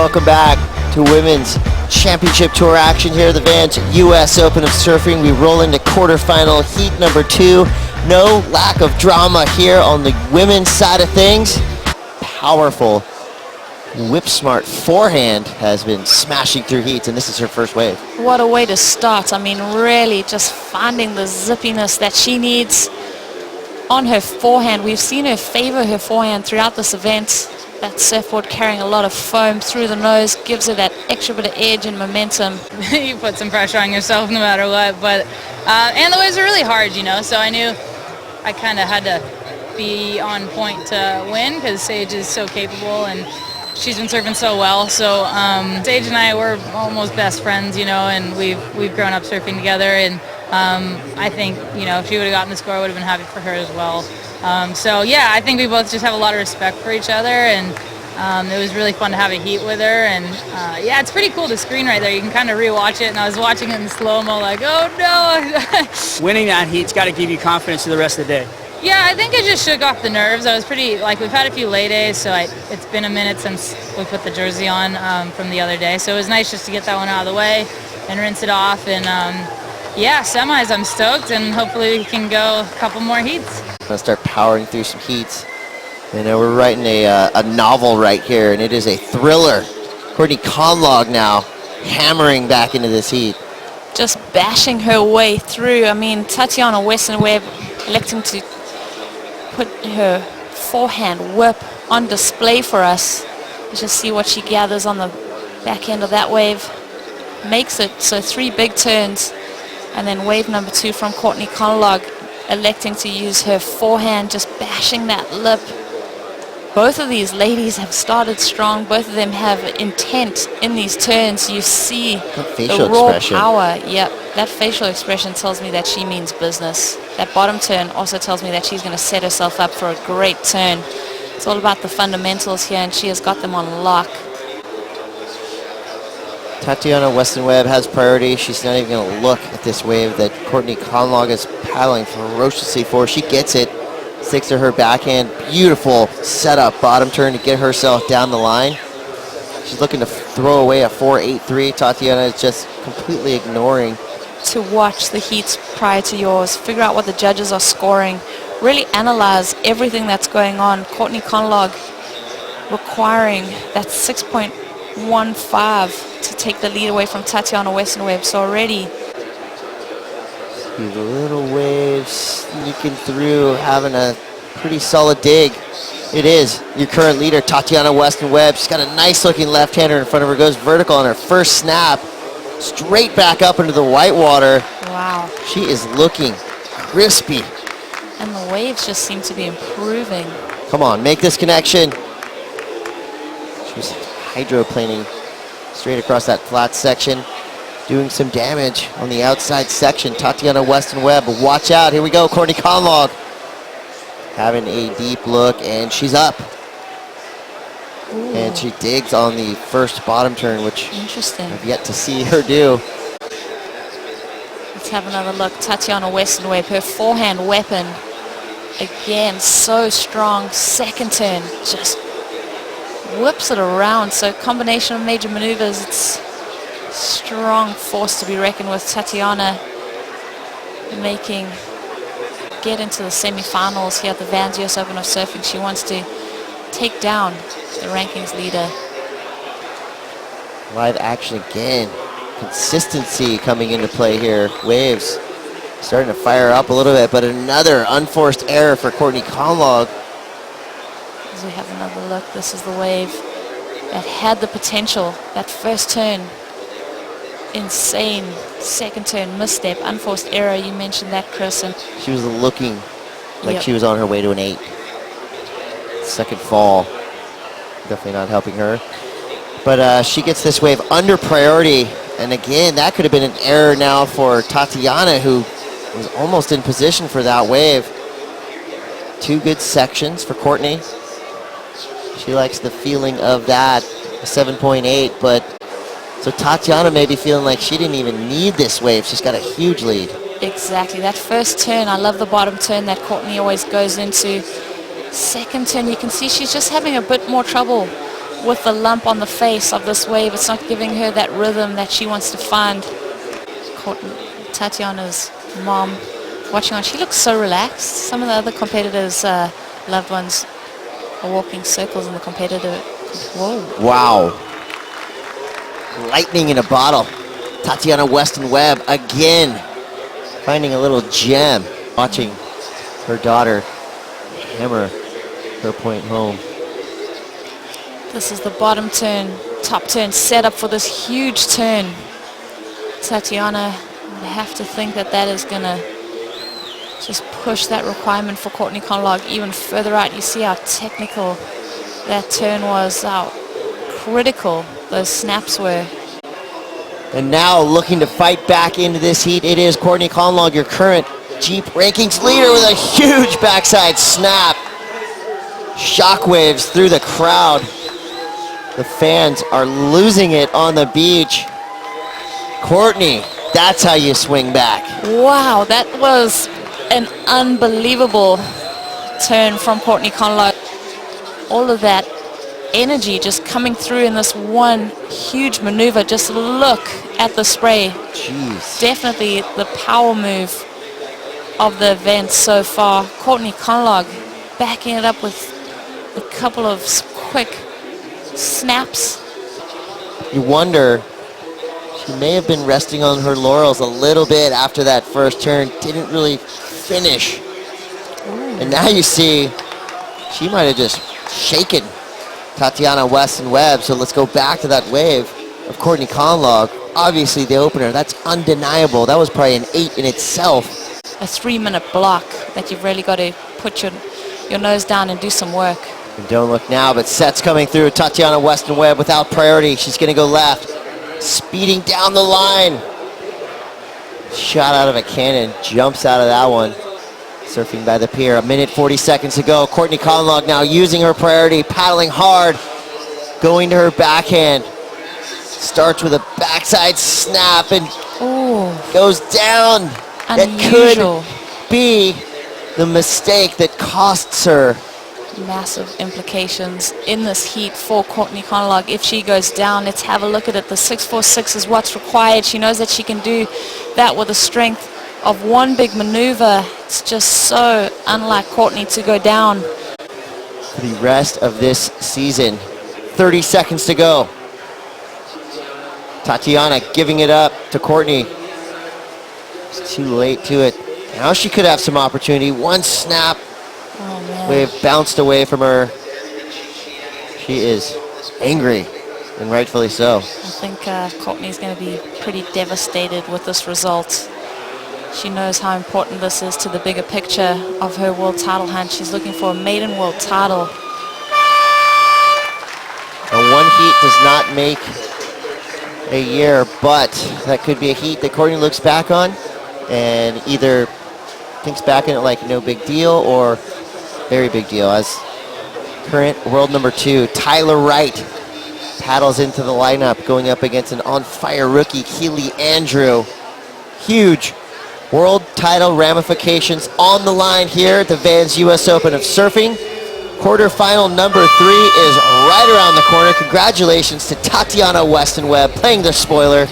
Welcome back to Women's Championship Tour action here at the Vans U.S. Open of Surfing. We roll into quarterfinal heat number 2. No lack of drama here on the women's side of things. Powerful, whip-smart forehand has been smashing through heats, and this is her first wave. What a way to start. I mean, really just finding the zippiness that she needs on her forehand. We've seen her favor her forehand throughout this event. That surfboard carrying a lot of foam through the nose gives her that extra bit of edge and momentum. You put some pressure on yourself no matter what, but and the waves are really hard, you know, so I knew I kind of had to be on point to win because Sage is so capable and she's been surfing so well. So Sage and I were almost best friends, you know, and we've grown up surfing together, and I think, you know, if she would have gotten the score, I would have been happy for her as well. So yeah, I think we both just have a lot of respect for each other, and it was really fun to have a heat with her. And yeah, it's pretty cool to screen right there. You can kind of rewatch it, and I was watching it in slow-mo like, oh no. Winning that heat's got to give you confidence for the rest of the day. Yeah, I think it just shook off the nerves. I was pretty, like, we've had a few lay days, so it's been a minute since we put the jersey on from the other day. So it was nice just to get that one out of the way and rinse it off. And yeah, semis, I'm stoked, and hopefully we can go a couple more heats. Gonna start powering through some heats. You know, we're writing a novel right here, and it is a thriller. Courtney Conlogue now hammering back into this heat. Just bashing her way through. I mean, Tatiana Weston-Webb electing to put her forehand whip on display for us. Let's just see what she gathers on the back end of that wave. Makes it so 3 big turns, and then wave number 2 from Courtney Conlogue electing to use her forehand, just bashing that lip. Both of these ladies have started strong. Both of them have intent in these turns. You see the raw power. Yep, that facial expression tells me that she means business. That bottom turn also tells me that she's going to set herself up for a great turn. It's all about the fundamentals here, and she has got them on lock. Tatiana Weston-Webb has priority. She's not even going to look at this wave that Courtney Conlogue is paddling ferociously for. She gets it, sticks to her backhand. Beautiful setup, bottom turn to get herself down the line. She's looking to throw away a 4.83. Tatiana is just completely ignoring. To watch the heats prior to yours, figure out what the judges are scoring, really analyze everything that's going on. Courtney Conlogue requiring that 6.15 to take the lead away from Tatiana Weston-Webb. So already the little waves sneaking through, having a pretty solid dig. It is your current leader, Tatiana Weston-Webb. She's got a nice looking left-hander in front of her, goes vertical on her first snap, straight back up into the white water. Wow. She is looking crispy. And the waves just seem to be improving. Come on, make this connection. She's hydroplaning straight across that flat section, doing some damage on the outside section. Tatiana Weston-Webb, watch out, here we go, Courtney Conlogue. Having a deep look, and she's up. Ooh. And she digs on the first bottom turn, which interesting. I've yet to see her do. Let's have another look. Tatiana Weston-Webb, her forehand weapon, again, so strong. Second turn, just whips it around. So combination of major maneuvers, it's strong force to be reckoned with. Tatiana get into the semi-finals here at the Vans US Open of Surfing. She wants to take down the rankings leader. Live action again. Consistency coming into play here. Waves starting to fire up a little bit, but another unforced error for Courtney Conlogue. As we have another look, this is the wave that had the potential. That first turn, insane. Second turn, misstep, unforced error. You mentioned that, Chris. And she was looking like she was on her way to an 8. Second fall, definitely not helping her. But she gets this wave under priority. And again, that could have been an error now for Tatiana, who was almost in position for that wave. 2 good sections for Courtney. She likes the feeling of that, 7.8, but so Tatiana may be feeling like she didn't even need this wave. She's got a huge lead. Exactly, that first turn, I love the bottom turn that Courtney always goes into. Second turn, you can see she's just having a bit more trouble with the lump on the face of this wave. It's not giving her that rhythm that she wants to find. Tatiana's mom watching on. She looks so relaxed. Some of the other competitors' loved ones are walking circles in the competitor. Whoa. Wow. Lightning in a bottle. Tatiana Weston-Webb again finding a little gem. Watching her daughter hammer her point home. This is the bottom turn, top turn set up for this huge turn. Tatiana, I have to think that that is going to just push that requirement for Courtney Conlogue even further out. You see how technical that turn was, how critical those snaps were. And now looking to fight back into this heat, it is Courtney Conlogue, your current Jeep rankings leader, with a huge backside snap. Shockwaves through the crowd. The fans are losing it on the beach. Courtney, that's how you swing back. Wow, that was an unbelievable turn from Courtney Conlogue. All of that energy just coming through in this one huge maneuver. Just look at the spray. Jeez. Definitely the power move of the event so far. Courtney Conlogue backing it up with a couple of quick snaps. You wonder, she may have been resting on her laurels a little bit after that first turn. Didn't really finish. And now you see she might have just shaken Tatiana Weston-Webb. So let's go back to that wave of Courtney Conlogue. Obviously the opener, that's undeniable. That was probably an 8 in itself. A 3-minute block that you've really got to put your nose down and do some work. And don't look now, but sets coming through. Tatiana Weston-Webb without priority. She's going to go left. Speeding down the line. Shot out of a cannon. Jumps out of that one. Surfing by the pier. 1:40 to go. Courtney Conlogue now using her priority. Paddling hard. Going to her backhand. Starts with a backside snap and goes down. Unusual. That could be the mistake that costs her. Massive implications in this heat for Courtney Conlogue. If she goes down, let's have a look at it. The 646 is what's required. She knows that she can do that with the strength of one big maneuver. It's just so unlike Courtney to go down. For the rest of this season. 30 seconds to go. Tatiana giving it up to Courtney. It's too late to it. Now she could have some opportunity. One snap. Oh, man. Wave bounced away from her. She is angry, and rightfully so. I think Courtney's going to be pretty devastated with this result. She knows how important this is to the bigger picture of her world title hunt. She's looking for a maiden world title. And one heat does not make a year, but that could be a heat that Courtney looks back on and either thinks back on it like no big deal or very big deal. As current world number 2, Tyler Wright, paddles into the lineup, going up against an on-fire rookie, Keely Andrew. Huge world title ramifications on the line here at the Vans US Open of Surfing. Quarterfinal number 3 is right around the corner. Congratulations to Tatiana Weston-Webb playing the spoiler.